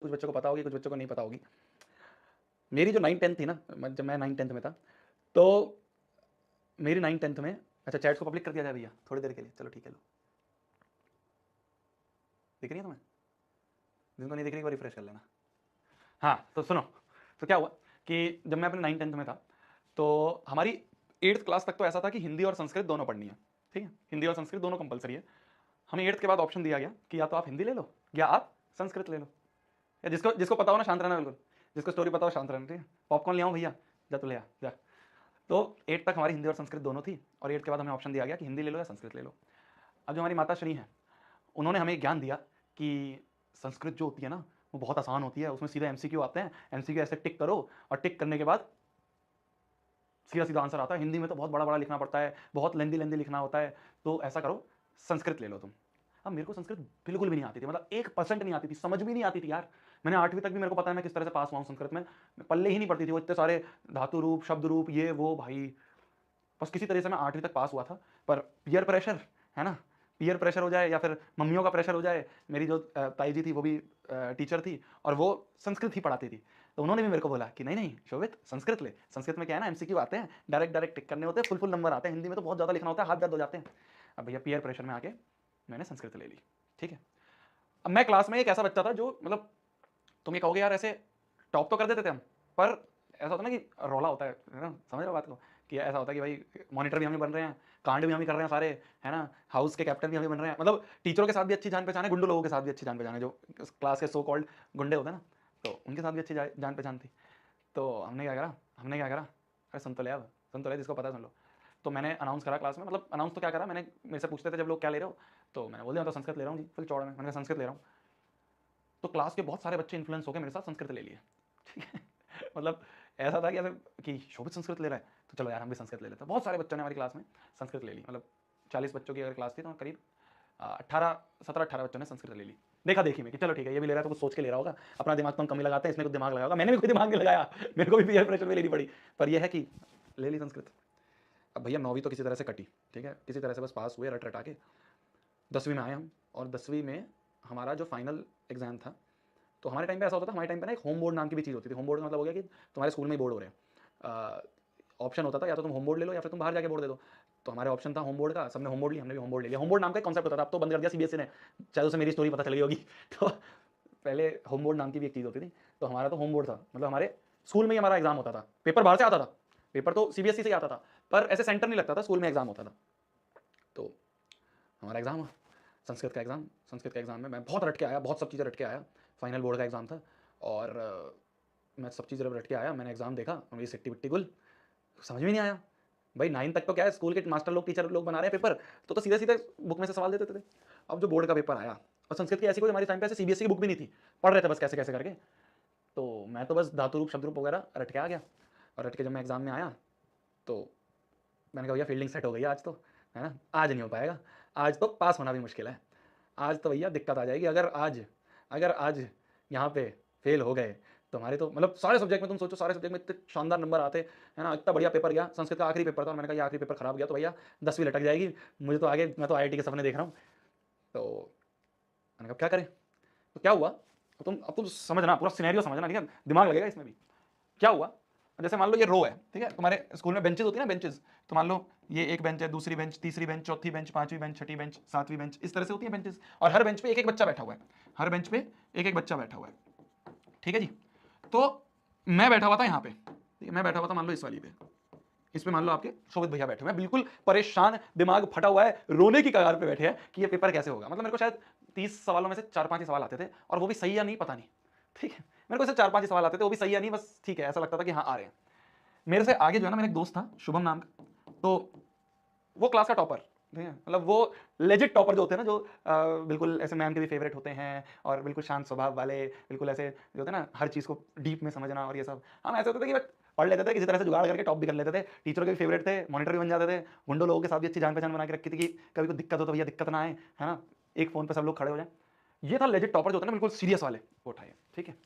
कुछ बच्चों को पता होगी, कुछ बच्चों को नहीं पता होगी। मेरी जो 9th 10th थी ना, जब मैं 9th 10th में था, तो मेरी 9th 10th में, अच्छा चैट्स को पब्लिक कर दिया जाए भैया थोड़ी देर के लिए, चलो ठीक है, लो दिख रही है तुम्हें? जिनको नहीं दिख रही वो रिफ्रेश कर लेना। हाँ तो सुनो, तो क्या हुआ कि जब मैं अपने 9th 10th में था, तो हमारी 8th क्लास तक तो ऐसा था कि हिंदी और संस्कृत दोनों पढ़नी है, ठीक है, हिंदी और संस्कृत दोनों कंपलसरी है। हमें 8th के बाद ऑप्शन दिया गया कि या तो आप हिंदी ले लो या आप संस्कृत ले लो। या जिसको जिसको पता हो ना शांत रहना, बिल्कुल जिसको स्टोरी पता हो शांत रहना, ठीक है। पॉपकॉर्न ले आओ भैया, जा तो ले आ जा। तो 8th तक हमारी हिंदी और संस्कृत दोनों थी, और 8th के बाद हमें ऑप्शन दिया गया कि हिंदी ले लो या संस्कृत ले लो। अब जो हमारी माता श्री हैं, उन्होंने हमें ज्ञान दिया कि संस्कृत जो होती है ना वो बहुत आसान होती है, उसमें सीधे एमसीक्यू आते हैं, एमसीक्यू ऐसे टिक करो और टिक करने के बाद सीधा सीधा आंसर आता है। हिंदी में तो बहुत बड़ा बड़ा लिखना पड़ता है, बहुत लेंदी लेंदी लिखना होता है, तो ऐसा करो संस्कृत ले लो तुम। अब मेरे को संस्कृत बिल्कुल भी नहीं आती थी, मतलब 1% नहीं आती थी, समझ भी नहीं आती थी यार। मैंने 8वीं तक भी, मेरे को पता है मैं किस तरह से पास हुआ हूँ संस्कृत में, पल्ले ही नहीं पड़ती थी वो इतने सारे धातु रूप शब्द रूप ये वो, भाई बस किसी तरह से मैं 8वीं तक पास हुआ था। पर पीयर प्रेशर है ना, पीयर प्रेशर हो जाए या फिर मम्मियों का प्रेशर हो जाए, मेरी जो ताई जी थी वो भी टीचर थी और वो संस्कृत ही पढ़ाती थी, तो उन्होंने भी मेरे को बोला कि नहीं नहीं शोभित संस्कृत ले, संस्कृत में क्या है ना एमसीक्यू आते हैं, डायरेक्ट डायरेक्ट टिक करने होते हैं, फुल फुल नंबर आते हैं, हिंदी में तो बहुत ज़्यादा लिखना होता है, हाथ दर्द हो जाते हैं। अब भैया पीयर प्रेशर में आके मैंने संस्कृत ले ली, ठीक है। अब मैं क्लास में एक ऐसा बच्चा था जो, मतलब तुम ये कहोगे यार ऐसे टॉप तो कर देते थे हम, पर ऐसा होता ना कि रौला होता है ना, समझ रहे हो बात को, कि ऐसा होता है कि भाई मॉनिटर भी हम ही बन रहे हैं, कांड भी हम ही कर रहे हैं सारे, है ना, हाउस के कैप्टन भी हम ही बन रहे हैं, मतलब टीचरों के साथ भी अच्छी जान पहचान है, गुंडे लोगों के साथ भी अच्छी जान पहचान है, जो क्लास के सो कॉल्ड गुंडे होते हैं ना, तो उनके साथ भी अच्छी जान पहचान थी। तो हमने क्या करा, अरे सुन तो ले, अब सुन तो ले, जिसको पता है सुन लो। तो मैंने अनाउंस करा क्लास में, मतलब अनाउंस तो क्या करा, मैंने, मेरे से पूछते थे जब लोग क्या ले रहे हो, तो मैंने बोल दिया तो संस्कृत ले रहा हूँ जी, फिर चौड़ में मैंने कहा संस्कृत ले रहा हूँ। तो क्लास के बहुत सारे बच्चे इन्फ्लुएंस हो गए, मेरे साथ संस्कृत ले लिए, ठीक है। मतलब ऐसा था कि ऐसे कि शोभित संस्कृत ले रहा है तो चलो यार हम भी संस्कृत ले लेते हैं। बहुत सारे बच्चों ने हमारी क्लास में संस्कृत ले ली, मतलब 40 बच्चों की अगर क्लास थी तो करीब 17-18 बच्चों ने संस्कृत ले ली। देखा देखी में कि चलो ठीक है ये भी ले रहा है तो कुछ सोच के ले रहा होगा, अपना दिमाग तो हम कम ही लगाते हैं, इसमें कुछ दिमाग लगाया होगा, मैंने भी कोई दिमाग नहीं लगाया, मेरे को भी पीयर प्रेशर में लेनी पड़ी, पर यह है कि ले ली संस्कृत। अब भैया 9वीं तो किसी तरह से कटी, ठीक है, किसी तरह से बस पास हुए रट रटा के। 10वीं में आए हम, और 10वीं में हमारा जो फाइनल एग्जाम था, तो हमारे टाइम पे ऐसा होता था, हमारे टाइम पे ना एक होम बोर्ड नाम की भी चीज़ होती थी। होम बोर्ड का मतलब हो गया कि तुम्हारे स्कूल में ही बोर्ड हो रहे हैं, ऑप्शन होता था या तो तुम होम बोर्ड ले लो या फिर तुम बाहर जाके बोर्ड दे दो। तो हमारे ऑप्शन था होम बोर्ड का, सबने होम बोर्ड लिया, हमने भी होम बोर्ड ले लिया। होम बोर्ड नाम का एक कॉन्सेप्ट होता था, अब तो बंद कर दिया सीबीएसई ने, शायद उसे मेरी स्टोरी पता चल गई होगी। तो पहले होम बोर्ड नाम की भी एक चीज़ होती थी, तो हमारा तो होम बोर्ड था, मतलब हमारे स्कूल में ही हमारा एग्जाम होता था, पेपर बाहर से आता था, पेपर तो सीबीएसई से ही आता था, पर ऐसे सेंटर नहीं लगता था, स्कूल में एग्जाम होता था। तो हमारा एग्जाम हुआ संस्कृत का एग्ज़ाम। संस्कृत के एग्ज़ाम में मैं बहुत रट के आया, बहुत सब चीज़ें रट के आया, फाइनल बोर्ड का एग्ज़ाम था, और मैं सब चीज़ें रट के आया। मैंने एग्ज़ाम देखा और मेरी सिट्टी बिट्टी गुल, समझ में नहीं आया। भाई 9 तक तो क्या है, स्कूल के मास्टर लोग टीचर लोग बना रहे हैं पेपर, तो सीधे सीधे बुक में से सवाल देते थे। अब जो बोर्ड का पेपर आया, और संस्कृत की ऐसी कोई हमारे टाइम पे ऐसे सीबीएसई की बुक भी नहीं थी, पढ़ रहे थे बस कैसे कैसे करके, तो मैं तो बस धातु रूप शब्द रूप वगैरह रट के आ गया। और रट के जब मैं एग्ज़ाम में आया, तो मैंने कहा भैया फील्डिंग सेट हो गई आज तो, है ना, आज नहीं हो पाएगा, आज तो पास होना भी मुश्किल है, आज तो भैया दिक्कत आ जाएगी, अगर आज यहाँ पे फेल हो गए तो हमारे तो, मतलब सारे सब्जेक्ट में तुम सोचो, सारे सब्जेक्ट में इतने शानदार नंबर आते, है ना, इतना बढ़िया पेपर गया, संस्कृत का आखिरी पेपर था, और मैंने कहा ये आखिरी पेपर खराब गया तो भैया 10वीं लटक जाएगी, मुझे तो आगे, मैं तो आईआईटी के सपने देख रहा हूँ। तो मैंने कहा क्या करें, तो क्या हुआ, अब तुम समझना, पूरा सिनेरियो समझना, ठीक है, दिमाग लगेगा इसमें भी। क्या हुआ, जैसे मान लो ये रो है, ठीक है, तुम्हारे स्कूल में बेंचेस होती है ना, बेंचेस, तो मान लो ये एक बेंच है, दूसरी बेंच, तीसरी बेंच, चौथी बेंच, पांचवी बेंच, छठी बेंच, सातवीं बेंच, इस तरह से होती है बेंचेस, और हर बेंच पे एक एक बच्चा बैठा हुआ है, हर बेंच पे एक एक बच्चा बैठा हुआ है, ठीक है जी। तो मैं बैठा हुआ था यहाँ पे, ठीक है, मैं बैठा हुआ था मान लो इस वाली पे, इस पे मान लो आपके शोभित भैया बैठे हुए हैं, बिल्कुल परेशान, दिमाग फटा हुआ है, रोने की कगार पे बैठे हैं कि ये पेपर कैसे होगा। मतलब मेरे को शायद 30 सवालों में से 4-5 ही सवाल आते थे, और वो भी सही या नहीं पता नहीं, ठीक है, मेरे को सिर्फ 4-5 ही सवाल आते थे, वो भी सही या नहीं, बस ठीक है, ऐसा लगता था कि हाँ आ रहे हैं। मेरे से आगे जो है ना, मेरा एक दोस्त था शुभम नाम का, तो वो क्लास का टॉपर, ठीक है, मतलब वो लेजिट टॉपर जो होते हैं ना, जो बिल्कुल ऐसे मैम के भी फेवरेट होते हैं, और बिल्कुल शांत स्वभाव वाले, बिल्कुल ऐसे जो होते हैं ना, हर चीज़ को डीप में समझना और ये सब, हम ऐसे होते थे कि पढ़ लेते थे, किसी तरह से जुगाड़ करके टॉप भी कर लेते थे, टीचरों के भी फेवरेट थे, मॉनिटर भी बन जाते थे, गुंडों लोगों के साथ भी अच्छी जान पहचान बना के रखी थी कि कभी कोई दिक्कत हो तो भैया दिक्कत ना आए, है ना, एक फ़ोन पर सब लोग खड़े हो जाए। ये था लेजिट टॉपर जो होता है ना, बिल्कुल सीरियस वाले, वो उठाए, ठीक है।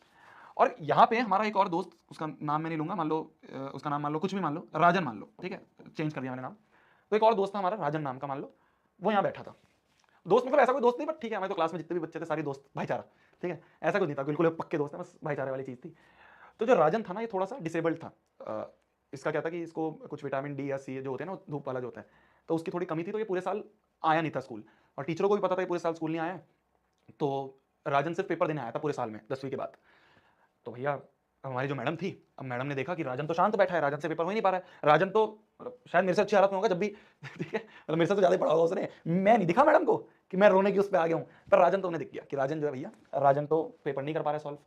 और यहाँ पे हमारा एक और दोस्त, उसका नाम मैं नहीं लूंगा, मान लो उसका नाम मान लो कुछ भी, मान लो राजन मान लो, ठीक है, चेंज कर दिया मैंने नाम। तो एक और दोस्त था हमारा राजन नाम का, मान लो वो यहाँ बैठा था। दोस्त मतलब ऐसा कोई दोस्त नहीं, बट ठीक है, हमारे तो क्लास में जितने भी बच्चे थे सारे दोस्त, भाईचारा, ठीक है, ऐसा कुछ नहीं था, बिल्कुल पक्के दोस्त हैं, बस भाईचारे वाली चीज़ थी। तो जो राजन था ना, ये थोड़ा सा डिसेबल्ड था। इसका क्या था कि इसको कुछ विटामिन डी या सी जो होते हैं ना, धूप वाला जो होता है, तो उसकी थोड़ी कमी थी, तो ये पूरे साल आया नहीं था स्कूल, और टीचरों को भी पता था ये पूरे साल स्कूल नहीं आया है। तो राजन सिर्फ पेपर देने आया था पूरे साल में 10वीं के बाद। तो भैया हमारी जो मैडम थी, अब मैडम ने देखा कि राजन तो शांत बैठा है, राजन से पेपर हो ही नहीं पा रहा है, राजन तो मतलब शायद मेरे से अच्छी हालत में होगा जब भी ठीक है, मतलब मेरे से तो ज़्यादा ही पढ़ा होगा उसने, मैं नहीं दिखा मैडम को कि मैं रोने की उस पर आ गया हूँ, पर राजन तो उन्हें दिख गया कि राजन जो है भैया, राजन तो पेपर नहीं कर पा रहा है सॉल्व।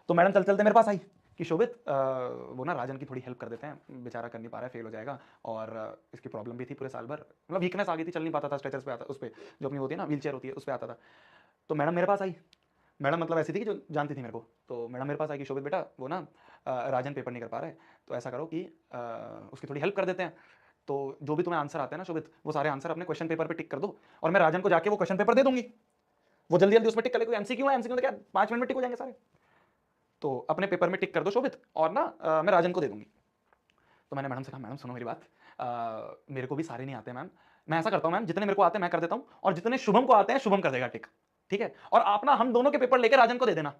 तो मैडम चल चलते मेरे पास आई कि शोभित वो ना राजन की थोड़ी हेल्प कर देते हैं, बेचारा कर नहीं पा रहा है, फेल हो जाएगा, और इसकी प्रॉब्लम भी थी पूरे साल भर, मतलब वीकनेस आ गई थी, चल नहीं पाता था, स्ट्रेचर्स पे आता, उस पर जो अपनी होती है ना व्हील चेयर होती है, उस पर आता था। तो मैडम मेरे पास आई, मैडम मतलब ऐसी थी कि जो जानती थी मेरे को, तो मैडम मेरे पास आई कि शोभित बेटा वो ना राजन पेपर नहीं कर पा रहा है, तो ऐसा करो कि उसकी थोड़ी हेल्प कर देते हैं, तो जो भी तुम्हें आंसर आते हैं ना शोभित, वो सारे आंसर अपने क्वेश्चन पेपर पे टिक कर दो, और मैं राजन को जाके वो क्वेश्चन पेपर दे दूंगी, वो जल्दी जल्दी उसमें टिक कर ले, एमसीक्यू है, एमसीक्यू तो क्या 5 मिनट में टिक हो जाएंगे सारे, तो अपने पेपर में टिक कर दो शोभित, और ना मैं राजन को दे दूंगी। तो मैंने मैडम से कहा, मैडम सुनो मेरी बात, मेरे को भी सारे नहीं आते मैम, मैं ऐसा करता हूँ मैम, जितने मेरे को आते हैं मैं कर देता हूँ, और जितने शुभम को आते हैं शुभम कर देगा टिक, ठीक है, और आप ना हम दोनों के पेपर लेकर राजन को दे देना।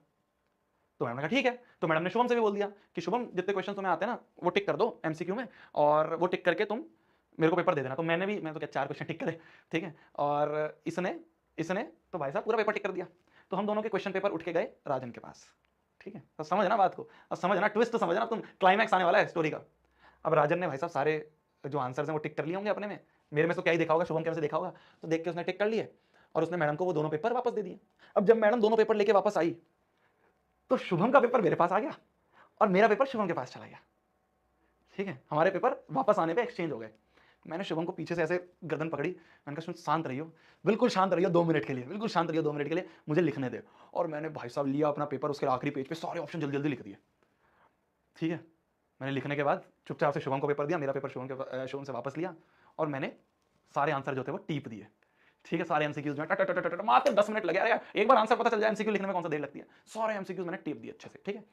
तो मैडम ने कहा ठीक है, तो मैडम ने शुभम से भी बोल दिया कि शुभम जितने क्वेश्चन तुम्हें आते हैं ना वो टिक कर दो एमसीक्यू में, और वो टिक करके तुम मेरे को पेपर दे देना। तो मैं तो क्या 4 क्वेश्चन टिक करे, ठीक है, और इसने इसने तो भाई साहब पूरा पेपर टिक कर दिया। तो हम दोनों के क्वेश्चन पेपर उठ के गए राजन के पास, ठीक है, तो समझना बात को, और समझना ट्विस्ट, तो समझना तुम, क्लाइमैक्स आने वाला है स्टोरी का। अब राजन ने भाई साहब सारे जो आंसर्स हैं वो टिक कर लिए होंगे अपने में, मेरे में तो क्या ही देखा होगा, शुभम के में से देखा होगा, तो देख के उसने टिक कर लिए, और उसने मैडम को वो दोनों पेपर वापस दे दिए। अब जब मैडम दोनों पेपर लेके वापस आई, तो शुभम का पेपर मेरे पास आ गया, और मेरा पेपर शुभम के पास चला गया, ठीक है, हमारे पेपर वापस आने पे एक्सचेंज हो गए। मैंने शुभम को पीछे से ऐसे गर्दन पकड़ी, मैंने कहा शांत रहियो, बिल्कुल शांत रहियो 2 मिनट के लिए, बिल्कुल शांत रहियो 2 मिनट के लिए, मुझे लिखने दे। और मैंने भाई साहब लिया अपना पेपर, उसके आखिरी पेज पे सारे ऑप्शन जल्दी जल्दी लिख दिए, ठीक है, मैंने लिखने के बाद चुपचाप से शुभम को पेपर दिया, मेरा पेपर शुभम से वापस लिया, और मैंने सारे आंसर जो थे वो टीप दिए, ठीक है, सारे एमसीक्यूज में मात्र 10 मिनट लगे, अरे एक बार आंसर पता चल जाए एमसीक्यू लिखने में कौन सा देर लगती है, सारे एमसीक्यूज मैंने टीप दिए अच्छे से, ठीक है।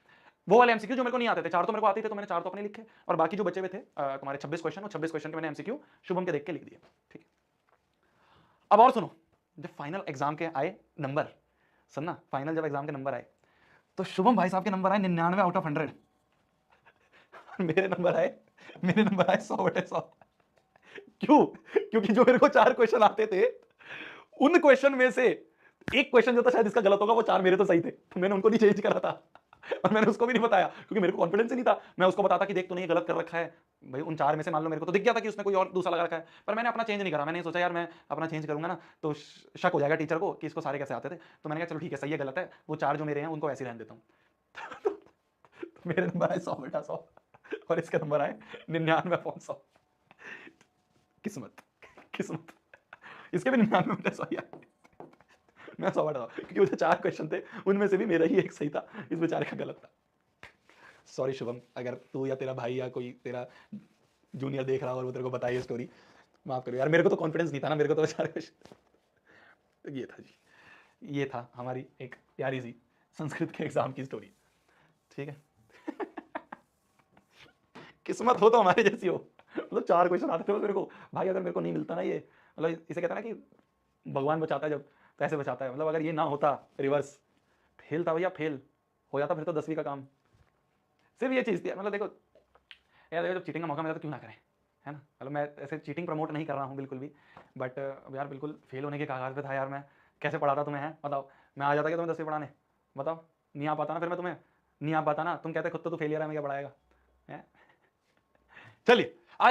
वो वाले एमसीक्यू जो मेरे को नहीं आते थे, 4 तो मेरे को आते थे, तो मैंने 4 तो अपने लिखे, और बाकी जो बचे हुए थे तुम्हारे 26 क्वेश्चन, और 26 क्वेश्चन के मैंने एमसीक्यू शुभम के देख के लिख दिए, ठीक है। अब और सुनो, जब फाइनल एग्जाम के आए नंबर, सुनना, फाइनल जब एग्जाम के नंबर आए, तो शुभम भाई साहब के नंबर आए 99 आउट ऑफ 100, मेरे नंबर आए 100/100। क्यों? क्योंकि जो मेरे को 4 क्वेश्चन आते थे, उन क्वेश्चन में से एक क्वेश्चन जो था शायद इसका गलत होगा, वो 4 मेरे तो सही थे, तो मैंने उनको नहीं चेंज करा था, और मैंने उसको भी नहीं बताया, क्योंकि मेरे को कॉन्फिडेंस ही नहीं था। मैं उसको बताता कि देख तूने ये गलत कर रखा है, भाई उन 4 में से मान लो मेरे को तो दिख गया था कि उसने कोई और दूसरा लगा रखा है, पर मैंने अपना चेंज नहीं करा। मैंने सोचा यार मैं अपना चेंज करूंगा ना तो शक हो जाएगा टीचर को कि इसको सारे कैसे आते थे, तो मैंने कहा चलो ठीक है, सही है, गलत है, वो 4 जो मेरे हैं उनको ऐसे ही रहने देता हूँ। तो मेरे नंबर आए 100/100, और इसका नंबर आए 99/100। किस्मत, किस्मत, इसके भी 99/100 ही आए, मैं 100/100, क्योंकि मुझे 4 क्वेश्चन थे, उनमें से भी मेरा ही एक सही था, इस बेचारे का गलत था। सॉरी शुभम, अगर तू या तेरा भाई या कोई तेरा जूनियर देख रहा हो और वो तेरे को बताइए स्टोरी, माफ करो यार, मेरे को तो कॉन्फिडेंस नहीं था ना, मेरे को तो बेचारे क्वेश्चन। ये था जी, ये था हमारी एक प्यारी सी संस्कृत के एग्जाम की स्टोरी, ठीक है। किस्मत हो तो हमारे जैसी हो, मतलब 4 क्वेश्चन आते थे मेरे को, भाई अगर मेरे को नहीं मिलता ना ये, मतलब इसे कहता ना कि भगवान बचाता है जब, तो ऐसे बचाता है, मतलब अगर ये ना होता रिवर्स, फेल था भैया, फेल हो जाता फिर तो 10वीं का काम। सिर्फ ये चीज़ थी, मतलब देखो यार, देखो जब चीटिंग का मौका मिला तो क्यों ना करें, है ना, मतलब मैं ऐसे चीटिंग प्रमोट नहीं कर रहा हूँ बिल्कुल भी, बट यार बिल्कुल फेल होने के कागाज पे था यार मैं, कैसे पढ़ाता तुम्हें, है बताओ, मैं आ जाता क्या तुम्हें 10वीं पढ़ाने, बताओ, नहीं आ पाता ना फिर मैं तुम्हें, नहीं आ पाता ना, तुम कहते खुद तो तू फेलियर है, मैं क्या पढ़ाएगा, है। चलिए